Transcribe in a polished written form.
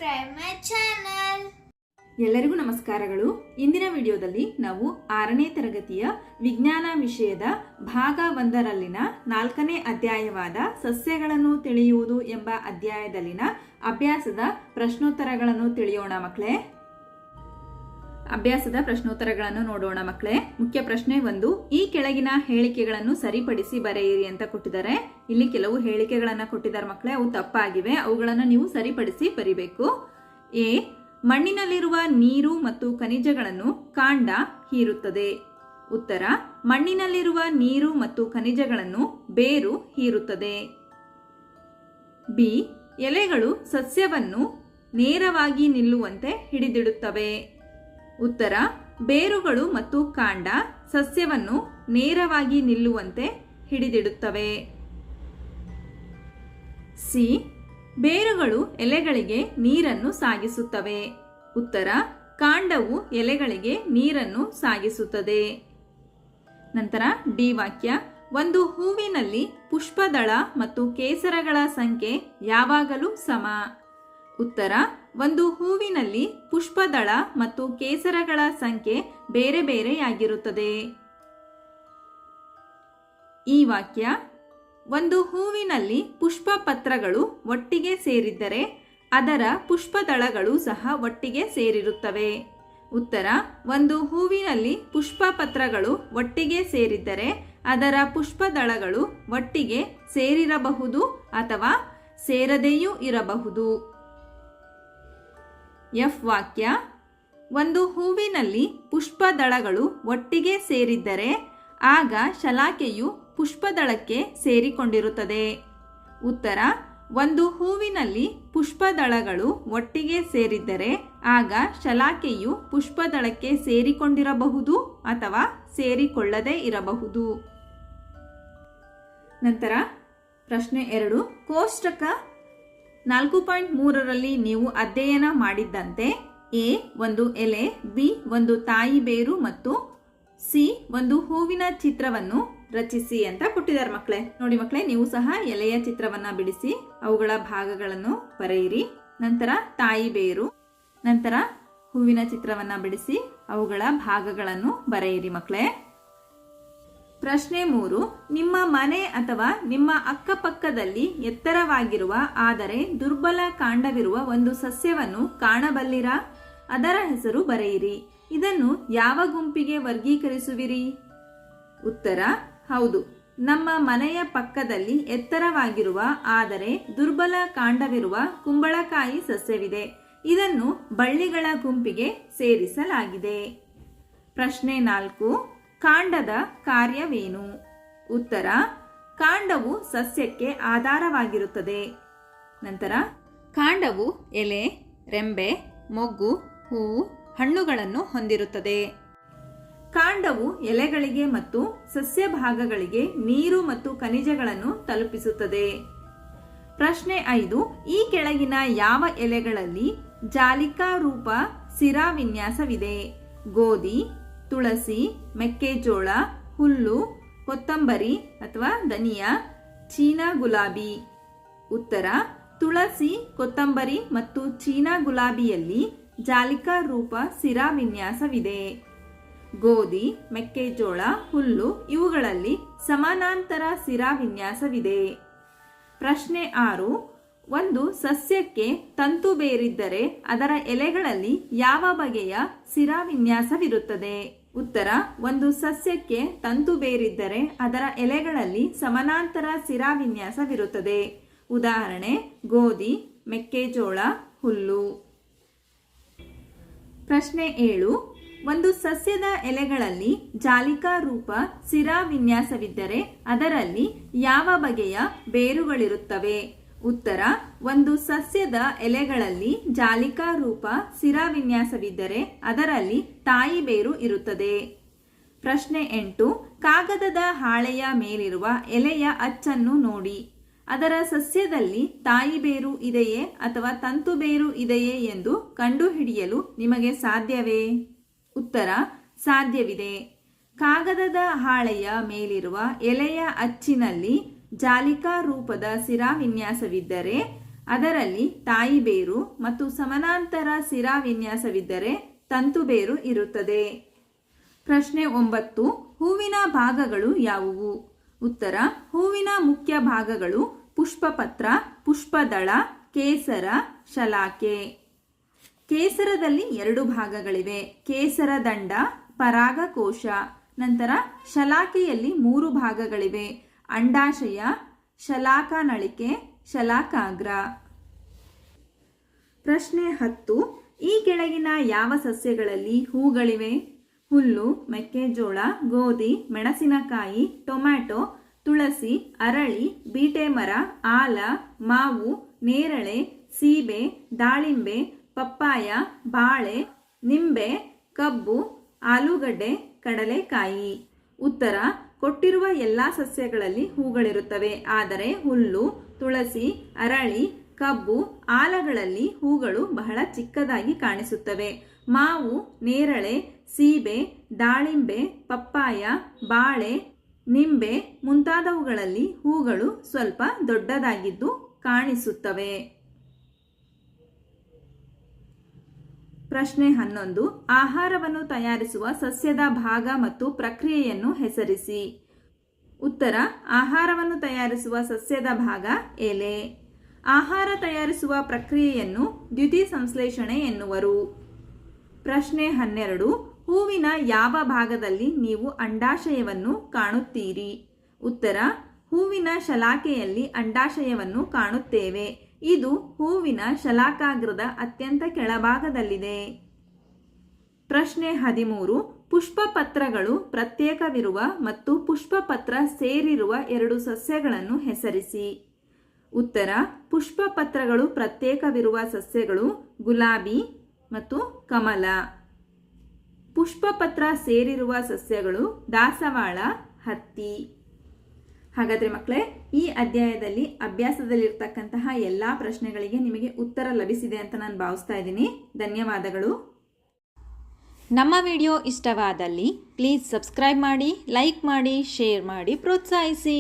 subscribe my channel. ಎಲ್ಲರಿಗೂ ನಮಸ್ಕಾರಗಳು. ಇಂದಿನ ವಿಡಿಯೋದಲ್ಲಿ ನಾವು 6ನೇ ತರಗತಿಯ ವಿಜ್ಞಾನ ವಿಷಯದ ಭಾಗ 1ರಲ್ಲಿನ 4ನೇ ಅಧ್ಯಾಯವಾದ ಸಸ್ಯಗಳನ್ನು ತಿಳಿಯುವುದು ಎಂಬ ಅಧ್ಯಾಯದಲ್ಲಿನ ಅಭ್ಯಾಸದ ಪ್ರಶ್ನೋತ್ತರಗಳನ್ನು ತಿಳಿಯೋಣ ಮಕ್ಕಳೇ. ಅಭ್ಯಾಸದ ಪ್ರಶ್ನೋತ್ತರಗಳನ್ನು ನೋಡೋಣ ಮಕ್ಕಳೇ. ಮುಖ್ಯ ಪ್ರಶ್ನೆ 1, ಈ ಕೆಳಗಿನ ಹೇಳಿಕೆಗಳನ್ನು ಸರಿಪಡಿಸಿ ಬರೆಯಿರಿ ಅಂತ ಕೊಟ್ಟಿದ್ದಾರೆ. ಇಲ್ಲಿ ಕೆಲವು ಹೇಳಿಕೆಗಳನ್ನು ಕೊಟ್ಟಿದ್ದಾರೆ ಮಕ್ಕಳೇ, ಅವು ತಪ್ಪಾಗಿವೆ. ಅವುಗಳನ್ನು ನೀವು ಸರಿಪಡಿಸಿ ಬರಿಬೇಕು. ಎ, ಮಣ್ಣಿನಲ್ಲಿರುವ ನೀರು ಮತ್ತು ಖನಿಜಗಳನ್ನು ಕಾಂಡ ಹೀರುತ್ತದೆ. ಉತ್ತರ, ಮಣ್ಣಿನಲ್ಲಿರುವ ನೀರು ಮತ್ತು ಖನಿಜಗಳನ್ನು ಬೇರು ಹೀರುತ್ತದೆ. ಬಿ, ಎಲೆಗಳು ಸಸ್ಯವನ್ನು ನೇರವಾಗಿ ನಿಲ್ಲುವಂತೆ ಹಿಡಿದಿಡುತ್ತವೆ. ಉತ್ತರ, ಬೇರುಗಳು ಮತ್ತು ಕಾಂಡ ಸಸ್ಯವನ್ನು ನೇರವಾಗಿ ನಿಲ್ಲುವಂತೆ ಹಿಡಿದಿಡುತ್ತವೆ. ಸಿ, ಬೇರುಗಳು ಎಲೆಗಳಿಗೆ ನೀರನ್ನು ಸಾಗಿಸುತ್ತವೆ. ಉತ್ತರ, ಕಾಂಡವು ಎಲೆಗಳಿಗೆ ನೀರನ್ನು ಸಾಗಿಸುತ್ತದೆ. ನಂತರ ಡಿ ವಾಕ್ಯ, ಒಂದು ಹೂವಿನಲ್ಲಿ ಪುಷ್ಪದಳ ಮತ್ತು ಕೇಸರಗಳ ಸಂಖ್ಯೆ ಯಾವಾಗಲೂ ಸಮ. ಉತ್ತರ, ಒಂದು ಹೂವಿನಲ್ಲಿ ಪುಷ್ಪದಳ ಮತ್ತು ಕೇಸರಗಳ ಸಂಖ್ಯೆ ಬೇರೆ ಬೇರೆಯಾಗಿರುತ್ತದೆ. ಈ ವಾಕ್ಯ, ಒಂದು ಹೂವಿನಲ್ಲಿ ಪುಷ್ಪ ಪತ್ರಗಳು ಒಟ್ಟಿಗೆ ಸೇರಿದ್ದರೆ ಅದರ ಪುಷ್ಪದಳಗಳು ಸಹ ಒಟ್ಟಿಗೆ ಸೇರಿರುತ್ತವೆ. ಉತ್ತರ, ಒಂದು ಹೂವಿನಲ್ಲಿ ಪುಷ್ಪ ಪತ್ರಗಳು ಒಟ್ಟಿಗೆ ಸೇರಿದ್ದರೆ ಅದರ ಪುಷ್ಪದಳಗಳು ಒಟ್ಟಿಗೆ ಸೇರಿರಬಹುದು ಅಥವಾ ಸೇರದೆಯೂ ಇರಬಹುದು. ಎಫ್ ವಾಕ್ಯ, ಒಂದು ಹೂವಿನಲ್ಲಿ ಪುಷ್ಪದಳಗಳು ಒಟ್ಟಿಗೆ ಸೇರಿದ್ದರೆ ಆಗ ಶಲಾಕೆಯು ಪುಷ್ಪದಳಕ್ಕೆ ಸೇರಿಕೊಂಡಿರುತ್ತದೆ. ಉತ್ತರ, ಒಂದು ಹೂವಿನಲ್ಲಿ ಪುಷ್ಪದಳಗಳು ಒಟ್ಟಿಗೆ ಸೇರಿದ್ದರೆ ಆಗ ಶಲಾಕೆಯು ಪುಷ್ಪದಳಕ್ಕೆ ಸೇರಿಕೊಂಡಿರಬಹುದು ಅಥವಾ ಸೇರಿಕೊಳ್ಳದೇ ಇರಬಹುದು. ನಂತರ ಪ್ರಶ್ನೆ 2, ಕೋಷ್ಟಕ 4.3ರಲ್ಲಿ ನೀವು ಅಧ್ಯಯನ ಮಾಡಿದ್ದಂತೆ ಎ, ಒಂದು ಎಲೆ, ಬಿ, ಒಂದು ತಾಯಿ ಬೇರು ಮತ್ತು ಸಿ, ಒಂದು ಹೂವಿನ ಚಿತ್ರವನ್ನು ರಚಿಸಿ ಅಂತ ಕೊಟ್ಟಿದ್ದಾರೆ ಮಕ್ಕಳೇ. ನೋಡಿ ಮಕ್ಕಳೇ, ನೀವು ಸಹ ಎಲೆಯ ಚಿತ್ರವನ್ನ ಬಿಡಿಸಿ ಅವುಗಳ ಭಾಗಗಳನ್ನು ಬರೆಯಿರಿ. ನಂತರ ತಾಯಿ ಬೇರು, ನಂತರ ಹೂವಿನ ಚಿತ್ರವನ್ನ ಬಿಡಿಸಿ ಅವುಗಳ ಭಾಗಗಳನ್ನು ಬರೆಯಿರಿ ಮಕ್ಕಳೇ. ಪ್ರಶ್ನೆ 3, ನಿಮ್ಮ ಮನೆ ಅಥವಾ ನಿಮ್ಮ ಅಕ್ಕಪಕ್ಕದಲ್ಲಿ ಎತ್ತರವಾಗಿರುವ ಆದರೆ ದುರ್ಬಲ ಕಾಂಡವಿರುವ ಒಂದು ಸಸ್ಯವನ್ನು ಕಾಣಬಲ್ಲಿರಾ? ಅದರ ಹೆಸರು ಬರೆಯಿರಿ. ಇದನ್ನು ಯಾವ ಗುಂಪಿಗೆ ವರ್ಗೀಕರಿಸುವಿರಿ? ಉತ್ತರ, ಹೌದು, ನಮ್ಮ ಮನೆಯ ಪಕ್ಕದಲ್ಲಿ ಎತ್ತರವಾಗಿರುವ ಆದರೆ ದುರ್ಬಲ ಕಾಂಡವಿರುವ ಕುಂಬಳಕಾಯಿ ಸಸ್ಯವಿದೆ. ಇದನ್ನು ಬಳ್ಳಿಗಳ ಗುಂಪಿಗೆ ಸೇರಿಸಲಾಗಿದೆ. ಪ್ರಶ್ನೆ 4, ಕಾಂಡದ ಕಾರ್ಯವೇನು? ಉತ್ತರ, ಕಾಂಡವು ಸಸ್ಯಕ್ಕೆ ಆಧಾರವಾಗಿರುತ್ತದೆ. ನಂತರ ಕಾಂಡವು ಎಲೆ, ರೆಂಬೆ, ಮೊಗ್ಗು, ಹೂವು, ಹಣ್ಣುಗಳನ್ನು ಹೊಂದಿರುತ್ತದೆ. ಕಾಂಡವು ಎಲೆಗಳಿಗೆ ಮತ್ತು ಸಸ್ಯ ಭಾಗಗಳಿಗೆ ನೀರು ಮತ್ತು ಖನಿಜಗಳನ್ನು ತಲುಪಿಸುತ್ತದೆ. ಪ್ರಶ್ನೆ 5, ಈ ಕೆಳಗಿನ ಯಾವ ಎಲೆಗಳಲ್ಲಿ ಜಾಲಿಕಾ ರೂಪ ಸಿರಾ ವಿನ್ಯಾಸವಿದೆ? ಗೋಧಿ, ತುಳಸಿ, ಮೆಕ್ಕೆಜೋಳ, ಹುಲ್ಲು, ಕೊತ್ತಂಬರಿ ಅಥವಾ ಧನಿಯಾ, ಚೀನಾ ಗುಲಾಬಿ. ಉತ್ತರ, ತುಳಸಿ, ಕೊತ್ತಂಬರಿ ಮತ್ತು ಚೀನಾ ಗುಲಾಬಿಯಲ್ಲಿ ಜಾಲಿಕಾ ರೂಪ ಸಿರಾ ವಿನ್ಯಾಸವಿದೆ. ಗೋಧಿ, ಮೆಕ್ಕೆಜೋಳ, ಹುಲ್ಲು ಇವುಗಳಲ್ಲಿ ಸಮಾನಾಂತರ ಸಿರಾ ವಿನ್ಯಾಸವಿದೆ. ಪ್ರಶ್ನೆ 6, ಒಂದು ಸಸ್ಯಕ್ಕೆ ತಂತು ಬೇರಿದ್ದರೆ ಅದರ ಎಲೆಗಳಲ್ಲಿ ಯಾವ ಬಗೆಯ ಸಿರಾ ವಿನ್ಯಾಸವಿರುತ್ತದೆ? ಉತ್ತರ, ಒಂದು ಸಸ್ಯಕ್ಕೆ ತಂತು ಬೇರಿದ್ದರೆ ಅದರ ಎಲೆಗಳಲ್ಲಿ ಸಮಾನಾಂತರ ಸಿರಾ ವಿನ್ಯಾಸವಿರುತ್ತದೆ. ಉದಾಹರಣೆ, ಗೋಧಿ, ಮೆಕ್ಕೆಜೋಳ, ಹುಲ್ಲು. ಪ್ರಶ್ನೆ 7, ಒಂದು ಸಸ್ಯದ ಎಲೆಗಳಲ್ಲಿ ಜಾಲಿಕಾ ರೂಪ ಸಿರಾ ವಿನ್ಯಾಸವಿದ್ದರೆ ಅದರಲ್ಲಿ ಯಾವ ಬಗೆಯ ಬೇರುಗಳಿರುತ್ತವೆ? ಉತ್ತರ, ಒಂದು ಸಸ್ಯದ ಎಲೆಗಳಲ್ಲಿ ಜಾಲಿಕಾ ರೂಪ ಸಿರಾ ವಿನ್ಯಾಸವಿದ್ದರೆ ಅದರಲ್ಲಿ ತಾಯಿ ಬೇರು ಇರುತ್ತದೆ. ಪ್ರಶ್ನೆ 8, ಕಾಗದದ ಹಾಳೆಯ ಮೇಲಿರುವ ಎಲೆಯ ಅಚ್ಚನ್ನು ನೋಡಿ. ಅದರ ಸಸ್ಯದಲ್ಲಿ ತಾಯಿ ಬೇರು ಇದೆಯೇ ಅಥವಾ ತಂತು ಬೇರು ಇದೆಯೇ ಎಂದು ಕಂಡುಹಿಡಿಯಲು ನಿಮಗೆ ಸಾಧ್ಯವೇ? ಉತ್ತರ, ಸಾಧ್ಯವಿದೆ. ಕಾಗದದ ಹಾಳೆಯ ಮೇಲಿರುವ ಎಲೆಯ ಅಚ್ಚಿನಲ್ಲಿ ಜಾಲಿಕಾ ರೂಪದ ಸಿರಾ ವಿನ್ಯಾಸವಿದ್ದರೆ ಅದರಲ್ಲಿ ತಾಯಿ ಬೇರು ಮತ್ತು ಸಮಾನಾಂತರ ಸಿರಾ ವಿನ್ಯಾಸವಿದ್ದರೆ ತಂತು ಬೇರು ಇರುತ್ತದೆ. ಪ್ರಶ್ನೆ 9. ಹೂವಿನ ಭಾಗಗಳು ಯಾವುವು? ಉತ್ತರ: ಹೂವಿನ ಮುಖ್ಯ ಭಾಗಗಳು ಪುಷ್ಪಪತ್ರ, ಪುಷ್ಪದಳ, ಕೇಸರ, ಶಲಾಕೆ. ಕೇಸರದಲ್ಲಿ 2 ಭಾಗಗಳಿವೆ: ಕೇಸರ ದಂಡ, ಪರಾಗಕೋಶ. ನಂತರ ಶಲಾಕೆಯಲ್ಲಿ 3 ಭಾಗಗಳಿವೆ: ಅಂಡಾಶಯ, ಶಲಾಕನಳಿಕೆ, ಶಲಾಕಾಗ್ರ. ಪ್ರಶ್ನೆ 10. ಈ ಕೆಳಗಿನ ಯಾವ ಸಸ್ಯಗಳಲ್ಲಿ ಹೂಗಳಿವೆ? ಹುಲ್ಲು, ಮೆಕ್ಕೆಜೋಳ, ಗೋಧಿ, ಮೆಣಸಿನಕಾಯಿ, ಟೊಮ್ಯಾಟೊ, ತುಳಸಿ, ಅರಳಿ, ಬೀಟೆ ಮರ, ಆಲ, ಮಾವು, ನೇರಳೆ, ಸೀಬೆ, ದಾಳಿಂಬೆ, ಪಪ್ಪಾಯ, ಬಾಳೆ, ನಿಂಬೆ, ಕಬ್ಬು, ಆಲೂಗಡ್ಡೆ, ಕಡಲೆಕಾಯಿ. ಉತ್ತರ: ಕೊಟ್ಟಿರುವ ಎಲ್ಲ ಸಸ್ಯಗಳಲ್ಲಿ ಹೂಗಳಿರುತ್ತವೆ, ಆದರೆ ಹುಲ್ಲು, ತುಳಸಿ, ಅರಳಿ, ಕಬ್ಬು, ಆಲಗಳಲ್ಲಿ ಹೂಗಳು ಬಹಳ ಚಿಕ್ಕದಾಗಿ ಕಾಣಿಸುತ್ತವೆ. ಮಾವು, ನೇರಳೆ, ಸೀಬೆ, ದಾಳಿಂಬೆ, ಪಪ್ಪಾಯ, ಬಾಳೆ, ನಿಂಬೆ ಮುಂತಾದವುಗಳಲ್ಲಿ ಹೂಗಳು ಸ್ವಲ್ಪ ದೊಡ್ಡದಾಗಿದ್ದು ಕಾಣಿಸುತ್ತವೆ. ಪ್ರಶ್ನೆ 11. ಆಹಾರವನ್ನು ತಯಾರಿಸುವ ಸಸ್ಯದ ಭಾಗ ಮತ್ತು ಪ್ರಕ್ರಿಯೆಯನ್ನು ಹೆಸರಿಸಿ. ಉತ್ತರ: ಆಹಾರವನ್ನು ತಯಾರಿಸುವ ಸಸ್ಯದ ಭಾಗ ಎಲೆ. ಆಹಾರ ತಯಾರಿಸುವ ಪ್ರಕ್ರಿಯೆಯನ್ನು ದ್ಯುತಿ ಸಂಶ್ಲೇಷಣೆ ಎನ್ನುವರು. ಪ್ರಶ್ನೆ 12. ಹೂವಿನ ಯಾವ ಭಾಗದಲ್ಲಿ ನೀವು ಅಂಡಾಶಯವನ್ನು ಕಾಣುತ್ತೀರಿ? ಉತ್ತರ: ಹೂವಿನ ಶಲಾಕೆಯಲ್ಲಿ ಅಂಡಾಶಯವನ್ನು ಕಾಣುತ್ತೇವೆ. ಇದು ಹೂವಿನ ಶಲಾಕಾಗ್ರದ ಅತ್ಯಂತ ಕೆಳಭಾಗದಲ್ಲಿದೆ. ಪ್ರಶ್ನೆ 13. ಪುಷ್ಪಪತ್ರಗಳು ಪ್ರತ್ಯೇಕವಿರುವ ಮತ್ತು ಪುಷ್ಪಪತ್ರ ಸೇರಿರುವ 2 ಸಸ್ಯಗಳನ್ನು ಹೆಸರಿಸಿ. ಉತ್ತರ: ಪುಷ್ಪಪತ್ರಗಳು ಪ್ರತ್ಯೇಕವಿರುವ ಸಸ್ಯಗಳು ಗುಲಾಬಿ ಮತ್ತು ಕಮಲ. ಪುಷ್ಪಪತ್ರ ಸೇರಿರುವ ಸಸ್ಯಗಳು ದಾಸವಾಳ, ಹತ್ತಿ. ಹಾಗಾದರೆ ಮಕ್ಕಳೇ, ಈ ಅಧ್ಯಾಯದಲ್ಲಿ ಅಭ್ಯಾಸದಲ್ಲಿರ್ತಕ್ಕಂತಹ ಎಲ್ಲ ಪ್ರಶ್ನೆಗಳಿಗೆ ನಿಮಗೆ ಉತ್ತರ ಲಭಿಸಿದೆ ಅಂತ ನಾನು ಭಾವಿಸ್ತಾ ಇದ್ದೀನಿ. ಧನ್ಯವಾದಗಳು. ನಮ್ಮ ವಿಡಿಯೋ ಇಷ್ಟವಾದಲ್ಲಿ ಪ್ಲೀಸ್ ಸಬ್ಸ್ಕ್ರೈಬ್ ಮಾಡಿ, ಲೈಕ್ ಮಾಡಿ, ಶೇರ್ ಮಾಡಿ, ಪ್ರೋತ್ಸಾಹಿಸಿ.